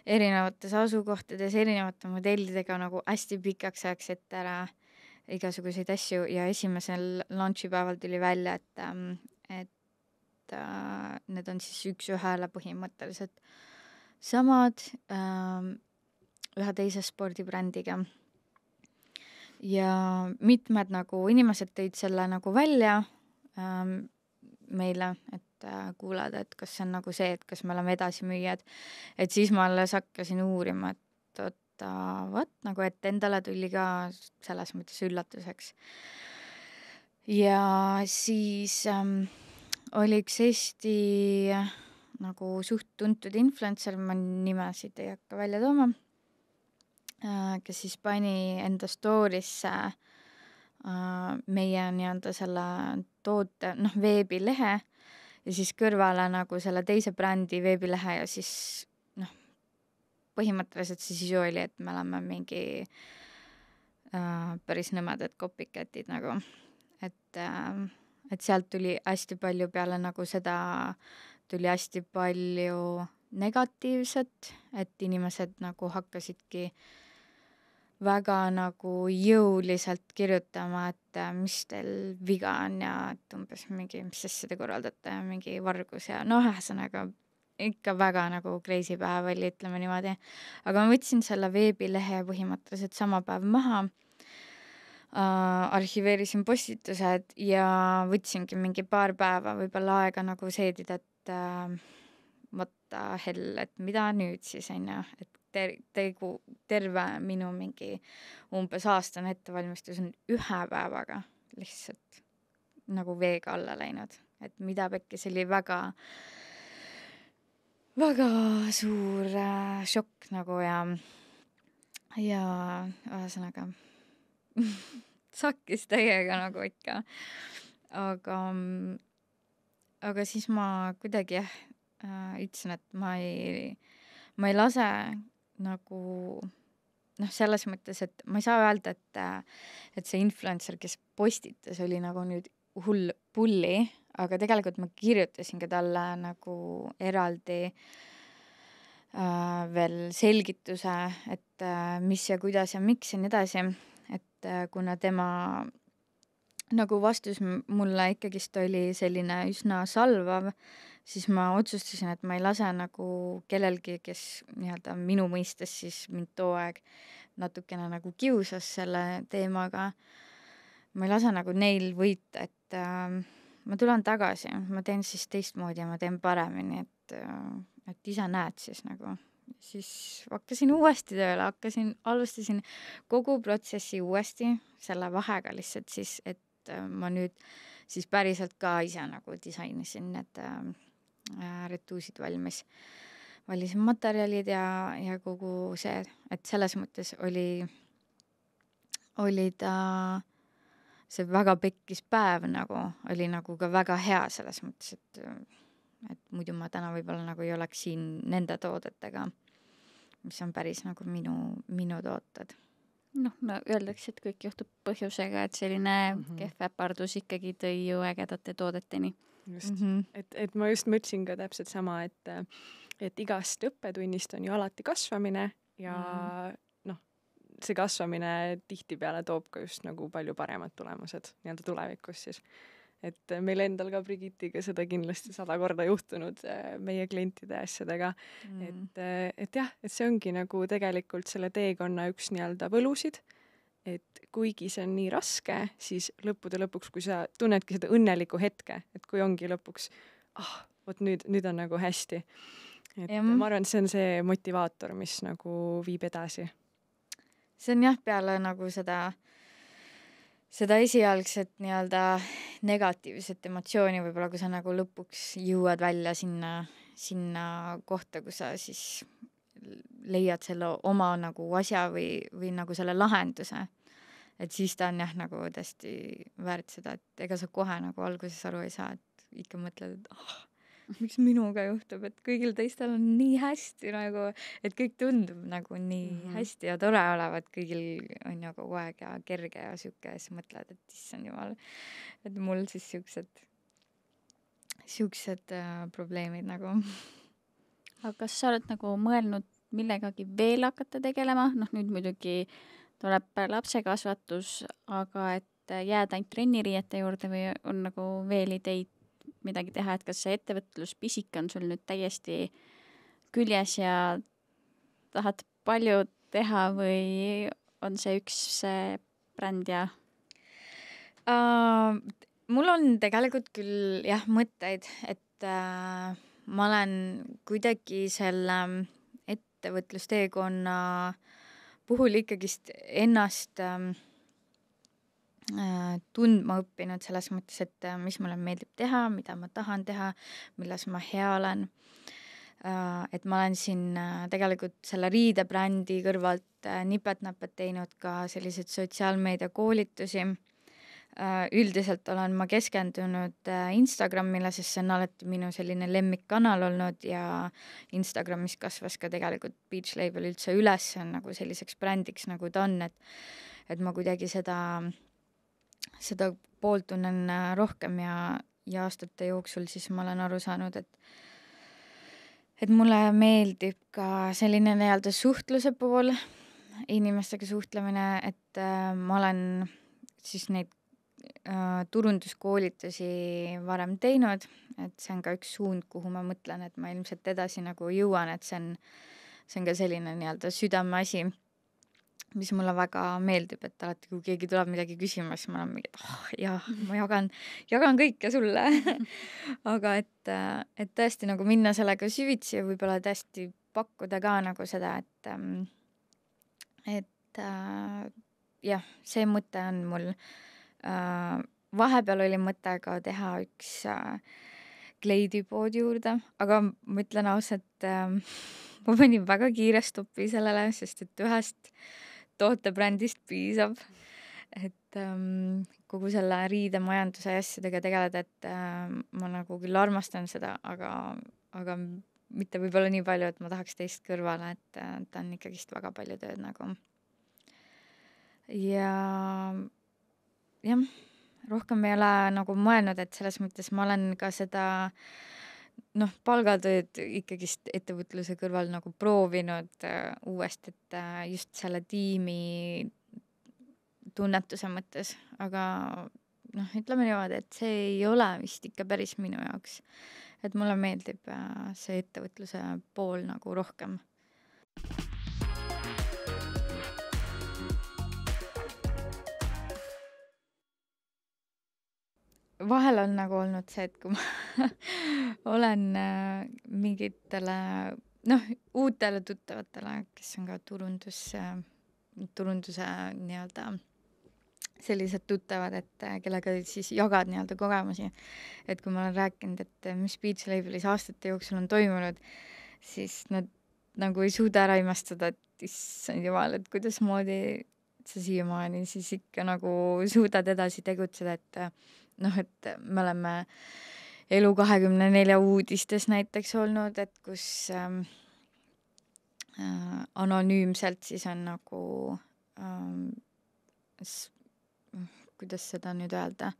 erinevates asukohtades, erinevate modellidega nagu hästi pikaks ajaks ette ära igasuguseid asju ja esimesel launchi päeval tuli välja, et need on siis üks ühele põhimõtteliselt samad ühe teise spordibrändiga. Ja mitmed nagu inimesed tõid selle nagu välja meile, et kuulada, et kas see on nagu see, et kas me oleme edasimüüjad, et siis ma alles hakkasin uurima, et nagu, et endale tuli ka selles mõttes üllatuseks. Ja siis oli üks Eesti nagu suht tuntud influencer, ma nimesid ei hakka välja tooma, kes siis pani enda story'sse meie nii-öelda selle toote, veebilehe ja siis kõrvale nagu selle teise brändi veebilehe ja siis põhimõtteliselt see sisu oli, et me oleme mingi päris nõmedad copycat'id nagu, et sealt tuli hästi palju peale nagu seda, tuli hästi palju negatiivset, et inimesed nagu hakkasidki väga nagu jõuliselt kirjutama, et mis teil viga on ja et umbes mingi, mis asja te korraldate ja mingi vargus ja ühesõnaga ikka väga nagu crazy päev oli, ütleme niimoodi. Aga ma võtsin selle veebilehe põhimõtteliselt sama päev maha, arhiveerisin postitused ja võtsingi mingi paar päeva võib-olla aega nagu seedida, et what the hell, et mida nüüd siis on ju, et terve minu mingi umbes aastane ettevalmistus on ühe päevaga lihtsalt nagu veega alla läinud, et mida pekki, see oli väga suur šokk nagu ja ühesõnaga sakkis täiega nagu ikka, aga siis ma kuidagi ütlesin, et ma ei lase nagu selles mõttes, et ma ei saa öelda, et see influencer, kes postitas, oli nagu nüüd hull pulli, aga tegelikult ma kirjutasin ka talle nagu eraldi veel selgituse, et mis ja kuidas ja miks ja nii edasi, et kuna tema nagu vastus mulle ikkagist oli selline üsna salvav, siis ma otsustasin, et ma ei lase nagu kellelgi, kes nii-öelda minu mõistes siis mind too aeg natukene nagu kiusas selle teemaga, ma ei lase nagu neil võita, et ma tulen tagasi, ma teen siis teistmoodi ja ma teen paremini, et ise näed siis nagu. Siis hakkasin uuesti tööle, alustasin kogu protsessi uuesti, selle vahega lihtsalt siis, et ma nüüd siis päriselt ka ise nagu disainisin need retuusid valmis. Valisin materjalid ja kogu see, et selles mõttes oli ta see väga pekkis päev nagu, oli nagu ka väga hea selles mõttes, et muidu ma täna võib-olla nagu ei oleks siin nende toodetega, mis on päris nagu minu tooted. No öeldakse, et kõik juhtub põhjusega, et selline kehv äpardus ikkagi tõi ju ägedate toodeteni. Just, et ma just mõtlesin ka täpselt sama, et igast õppetunnist on ju alati kasvamine ja see kasvamine tihtipeale toob ka just nagu palju paremad tulemused nii-öelda tulevikus siis. Et meil endal ka Brigittiga seda kindlasti 100 korda juhtunud meie klientide asjadega. Et jah, et see ongi nagu tegelikult selle teekonna üks nii-öelda võlusid, et kuigi see on nii raske, siis lõppude lõpuks, kui sa tunnedki seda õnnelikku hetke, et kui ongi lõpuks, vot nüüd on nagu hästi. Et ma arvan, et see on see motivaator, mis nagu viib edasi. See on jah, peale nagu seda esialgset nii-öelda negatiivset emotsiooni võib-olla, kui sa nagu lõpuks jõuad välja sinna kohta, kus sa siis leiad selle oma nagu asja või nagu selle lahenduse. Et siis ta on jah nagu tõesti väärt seda, et ega sa kohe nagu alguses aru ei saa, et ikka mõtled, et miks minuga juhtub, et kõigil teistel on nii hästi nagu, et kõik tundub nagu nii hästi ja tore olevat, kõigil on ju kogu aeg ja kerge ja siuke, ja siis mõtled, et issand jumal, et mul siis siuksed probleemid nagu. Aga kas sa oled nagu mõelnud millegagi veel hakata tegelema? Nüüd muidugi tuleb lapsekasvatus, aga et jääd ainult trenniriiete juurde või on nagu veel ideid midagi teha, et kas see ettevõtluspisik on sul nüüd täiesti küljes ja tahad palju teha või on see üks bränd ja? Mul on tegelikult küll jah mõtteid, et ma olen kuidagi selle ettevõtlusteekonna puhul ikkagist ennast tundma õppinud selles mõttes, et mis mulle meeldib teha, mida ma tahan teha, milles ma hea olen. Et ma olen siin tegelikult selle riidebrändi kõrvalt nipet-näpet teinud ka selliseid sotsiaalmeedia koolitusi. Üldiselt olen ma keskendunud Instagramile, sest see on alati minu selline lemmikkanal olnud ja Instagramis kasvas ka tegelikult Beach Label üldse üles, see on nagu selliseks brändiks, nagu ta on, et ma kuidagi seda poolt tunnen rohkem ja aastate jooksul siis ma olen aru saanud, et mulle meeldib ka selline nii-öelda suhtluse pool, inimestega suhtlemine, et ma olen siis neid turunduskoolitusi varem teinud, et see on ka üks suund, kuhu ma mõtlen, et ma ilmselt edasi nagu jõuan, et see on ka selline nii-öelda südameasi, mis mulle väga meeldib, et alati, kui keegi tuleb midagi küsima, siis ma olen mingi, et jah, ma jagan kõike sulle. Aga et tõesti nagu minna sellega süvitsi ja võib-olla tõesti pakkuda ka nagu seda, et jah, see mõte on mul. Vahepeal oli mõte ka teha üks kleidipood juurde, aga ma ütlen ausalt, ma panin väga kiire stoppi sellele, sest et ühest tootebrändist piisab, et kogu selle riidemajanduse asjadega tegeleda, et ma nagu küll armastan seda, aga mitte võib-olla nii palju, et ma tahaks teist kõrvale, et ta on ikkagist väga palju tööd nagu. Ja jah, rohkem ei ole nagu mõelnud, et selles mõttes ma olen ka seda palgatööd ikkagist ettevõtluse kõrval nagu proovinud uuesti, et just selle tiimi tunnetuse mõttes, aga ütleme niimoodi, et see ei ole vist ikka päris minu jaoks. Et mulle meeldib see ettevõtluse pool nagu rohkem. Vahel on nagu olnud see, et kui ma olen mingitele, uutele tuttavatele, kes on ka turunduse nii-öelda sellised tuttavad, et kellega siis jagad nii-öelda kogemusi. Et kui ma olen rääkinud, et mis Beach Labelis aastate jooksul on toimunud, siis nad nagu ei suuda ära imestada, et issand jumal, et kuidas moodi sa siiamaani siis ikka nagu suudad edasi tegutseda, et et me oleme Elu24 uudistes näiteks olnud, et kus anonüümselt siis on nagu kuidas seda nüüd öelda,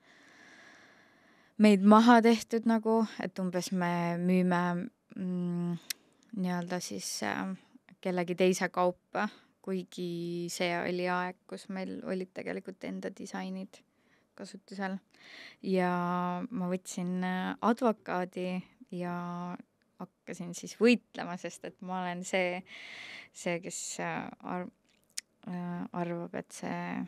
meid maha tehtud nagu, et umbes me müüme nii-öelda siis kellegi teise kaupa, kuigi see oli aeg, kus meil olid tegelikult enda disainid kasutusel ja ma võtsin advokaadi ja hakkasin siis võitlema, sest et ma olen see, kes arvab, et see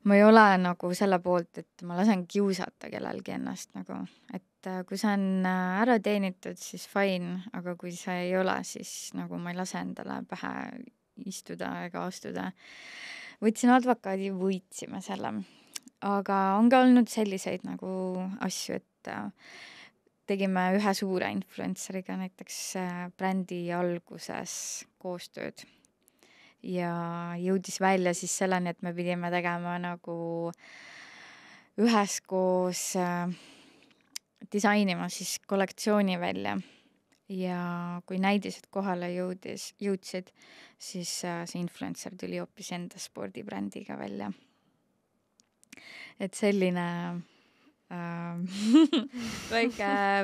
ma ei ole nagu selle poolt, et ma lasen kiusata kellelgi ennast nagu, et kui see on ära teenitud, siis fine, aga kui see ei ole, siis nagu ma ei lase endale pähe istuda ega astuda. Võtsin advokaadi, võitsime selle. Aga on ka olnud selliseid nagu asju, et tegime ühe suure influenceriga näiteks brändi alguses koostööd. Ja jõudis välja siis selleni, et me pidime tegema nagu üheskoos disainima siis kollektsiooni välja. Ja kui näidised kohale jõudsid, siis see influencer tuli hoopis enda spordibrändiga välja. Et selline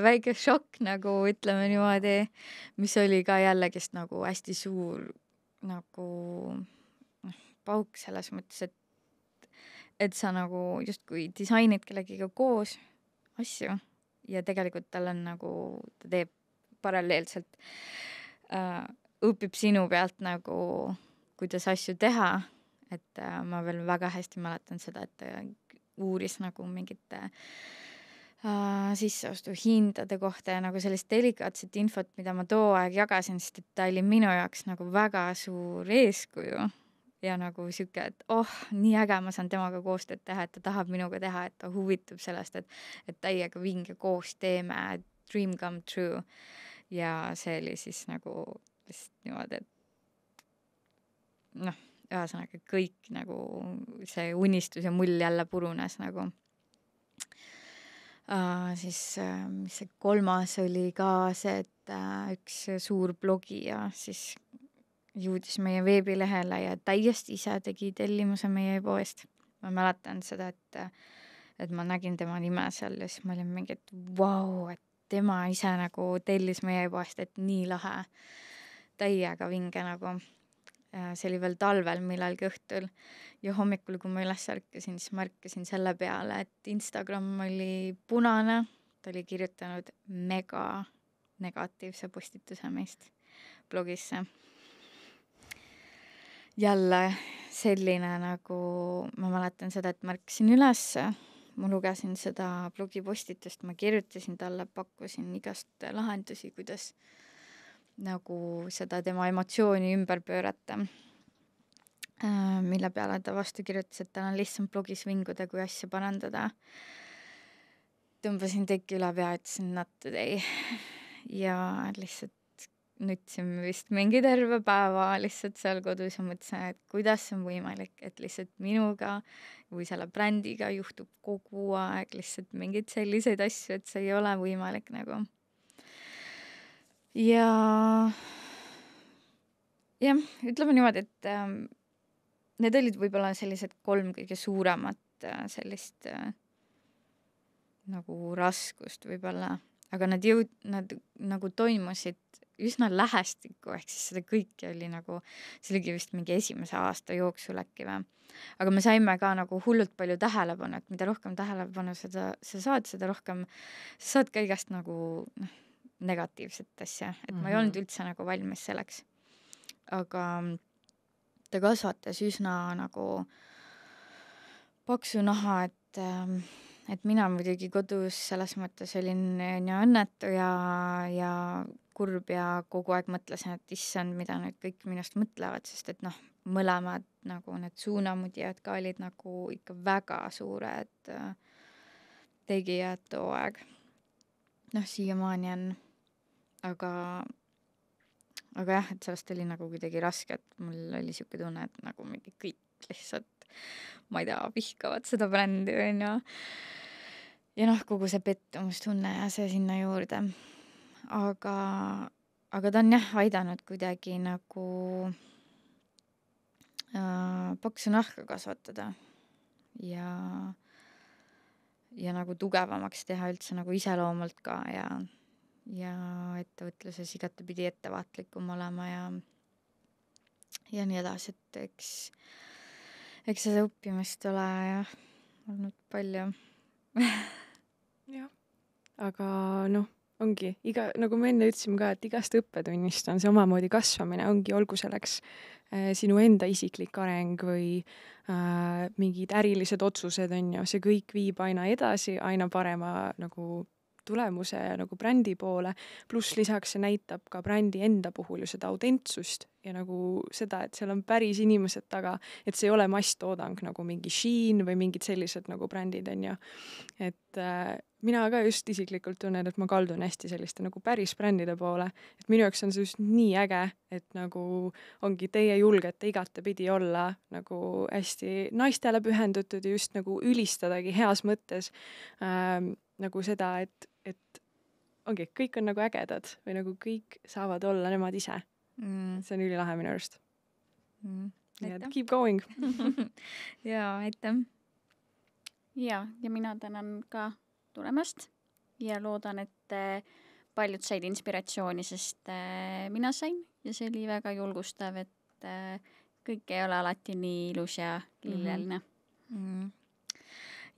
väike šokk nagu ütleme niimoodi, mis oli ka jällegist nagu hästi suur nagu pauk selles mõttes, et sa nagu justkui disainid kellegiga koos asju ja tegelikult tal on nagu, ta teeb paralleelselt õpib sinu pealt nagu, kuidas asju teha, et ma veel väga hästi mäletan seda, et uuris nagu mingite sisseostu hindade kohta ja nagu sellist delikaatset infot, mida ma too aeg jagasin, sest et ta oli minu jaoks nagu väga suur eeskuju ja nagu sihuke, et nii äge, ma saan temaga koostööd teha, et ta tahab minuga teha, et ta huvitub sellest, et täiega vinge koos teeme, dream come true. Ja see oli siis nagu lihtsalt niimoodi, et noh, ühesõnaga kõik nagu see unistus ja mull jälle purunes nagu. Siis mis see 3. oli ka see, et üks suur blogija siis jõudis meie veebilehele ja täiesti ise tegi tellimuse meie e-poest. Ma mäletan seda, et ma nägin tema nime seal ja siis ma olin mingi, et vau, et tema ise nagu tellis meie e-poest, et nii lahe, täiega vinge nagu. See oli veel talvel millalgi õhtul ja hommikul, kui ma üles ärkasin, siis märkasin selle peale, et Instagram oli punane, ta oli kirjutanud mega negatiivse postituse meist blogisse. Jälle selline nagu, ma mäletan seda, et märkasin ülesse, ma lugesin seda blogipostitust, ma kirjutasin talle, pakkusin igast lahendusi, kuidas nagu seda tema emotsiooni ümber pöörata, mille peale ta vastu kirjutas, et tal on lihtsam blogis vinguda, kui asja parandada. Tõmbasin teki üle pea, ütlesin not today ja lihtsalt nutsime vist mingi terve päeva lihtsalt seal kodus ja mõtlesin, et kuidas see on võimalik, et lihtsalt minuga või selle brändiga juhtub kogu aeg lihtsalt mingeid selliseid asju, et see ei ole võimalik nagu. Ja jah, ütleme niimoodi, et need olid võib-olla sellised 3 kõige suuremat sellist nagu raskust võib-olla, aga nad nagu toimusid üsna lähestikku, ehk siis seda kõike oli nagu, see oligi vist mingi 1. aasta jooksul äkki või. Aga me saime ka nagu hullult palju tähelepanu, et mida rohkem tähelepanu sa saad, seda rohkem sa saad ka igast nagu negatiivset asja, et ma ei olnud üldse nagu valmis selleks. Aga ta kasvatas üsna nagu paksu naha, et mina muidugi kodus selles mõttes olin õnnetu ja kurb ja kogu aeg mõtlesin, et issand, mida nüüd kõik minust mõtlevad, sest et noh, mõlemad nagu need suunamudjad ka olid nagu ikka väga suured tegijad too aeg. Noh, siiamaani on, aga jah, et sellest oli nagu kuidagi raske, et mul oli siuke tunne, et nagu mingi kõik lihtsalt, ma ei tea, vihkavad seda brändi onju. Ja noh, kogu see pettumustunne ja see sinna juurde. Aga ta on jah aidanud kuidagi nagu paksu nahka kasvatada ja nagu tugevamaks teha üldse nagu iseloomult ka ja ettevõtluses igatepidi ettevaatlikum olema ja nii edasi, et eks seda õppimist ole jah olnud palju. Jah, aga noh, ongi nagu me enne ütlesime ka, et igast õppetunnist on see omamoodi kasvamine, ongi olgu selleks sinu enda isiklik areng või mingid ärilised otsused on ju, see kõik viib aina edasi, aina parema nagu tulemuse ja nagu brändi poole, pluss lisaks see näitab ka brändi enda puhul ju seda autentsust ja nagu seda, et seal on päris inimesed taga, et see ei ole masstoodang nagu mingi Shein või mingid sellised nagu brändid on ju. Et mina ka just isiklikult tunnen, et ma kaldun hästi selliste nagu päris brändide poole, et minu jaoks on see just nii äge, et nagu ongi teie julgete igatepidi olla nagu hästi naistele pühendutud ja just nagu ülistadagi heas mõttes nagu seda, et ongi, kõik on nagu ägedad või nagu kõik saavad olla nemad ise. See on ülilahe minu arust. Keep going. Jaa, aitäh. Ja mina tänan ka tulemast ja loodan, et paljud said inspiratsiooni, sest mina sain ja see oli väga julgustav, et kõik ei ole alati nii ilus ja lilleline.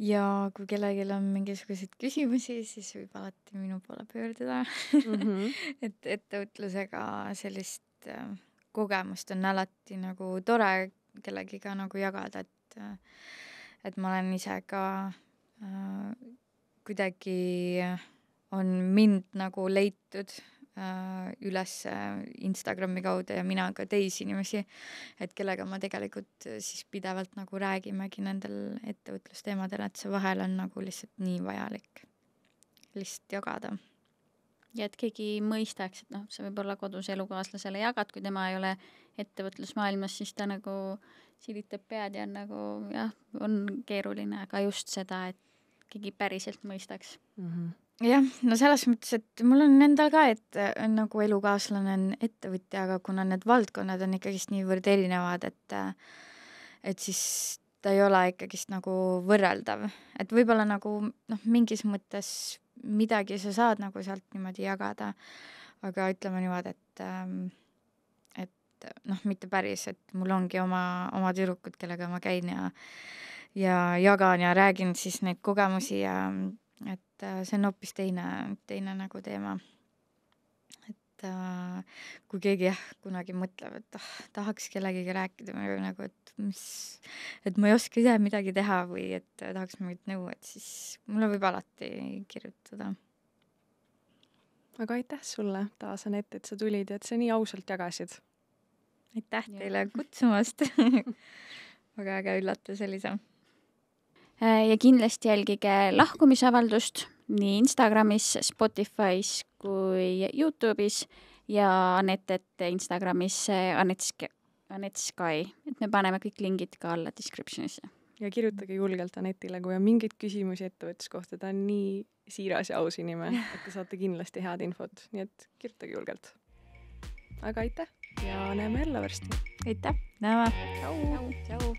Ja kui kellelgi on mingisuguseid küsimusi, siis võib alati minu poole pöörduda. Et ettevõtlusega sellist kogemust on alati nagu tore kellegiga nagu jagada, et ma olen ise ka kuidagi on mind nagu leitud üles Instagrami kaudu ja mina ka teisi inimesi, et kellega ma tegelikult siis pidevalt nagu räägimegi nendel ettevõtlusteemadel, et see vahel on nagu lihtsalt nii vajalik lihtsalt jagada. Ja et keegi mõistaks, et sa võib-olla kodus elukaaslasele jagad, kui tema ei ole ettevõtlusmaailmas, siis ta nagu silitab pead ja nagu on keeruline, aga just seda, et keegi päriselt mõistaks. Jah, no selles mõttes, et mul on endal ka, et on nagu elukaaslane on ettevõtja, aga kuna need valdkonnad on ikkagist niivõrd erinevad, et siis ta ei ole ikkagist nagu võrreldav. Et võib-olla nagu mingis mõttes midagi sa saad nagu sealt niimoodi jagada, aga ütleme niimoodi, et mitte päris, et mul ongi oma tüdrukud, kellega ma käin ja jagan ja räägin siis neid kogemusi ja et see on hoopis teine nagu teema. Et kui keegi kunagi mõtleb, et tahaks kellegagi rääkida nagu, et ma ei oska ise midagi teha või et tahaks mingit nõu, et siis mulle võib alati kirjutada. Aga aitäh sulle taas, Anett, et sa tulid ja et sa nii ausalt jagasid. Aitäh teile kutsumast. Väga äge üllatus oli see. Ja kindlasti jälgige lahkumisavaldust nii Instagramis, Spotify's kui YouTube'is ja Anettet Instagramis Anett Sky, et me paneme kõik lingid ka alla descriptionisse. Ja kirjutage julgelt Anettile, kui on mingeid küsimusi ettevõtluse kohta, ta on nii siiras ja aus inimene, et te saate kindlasti head infot, nii et kirjutage julgelt. Aga aitäh ja näeme jälle varsti. Aitäh, näeme. Tšau. Tšau.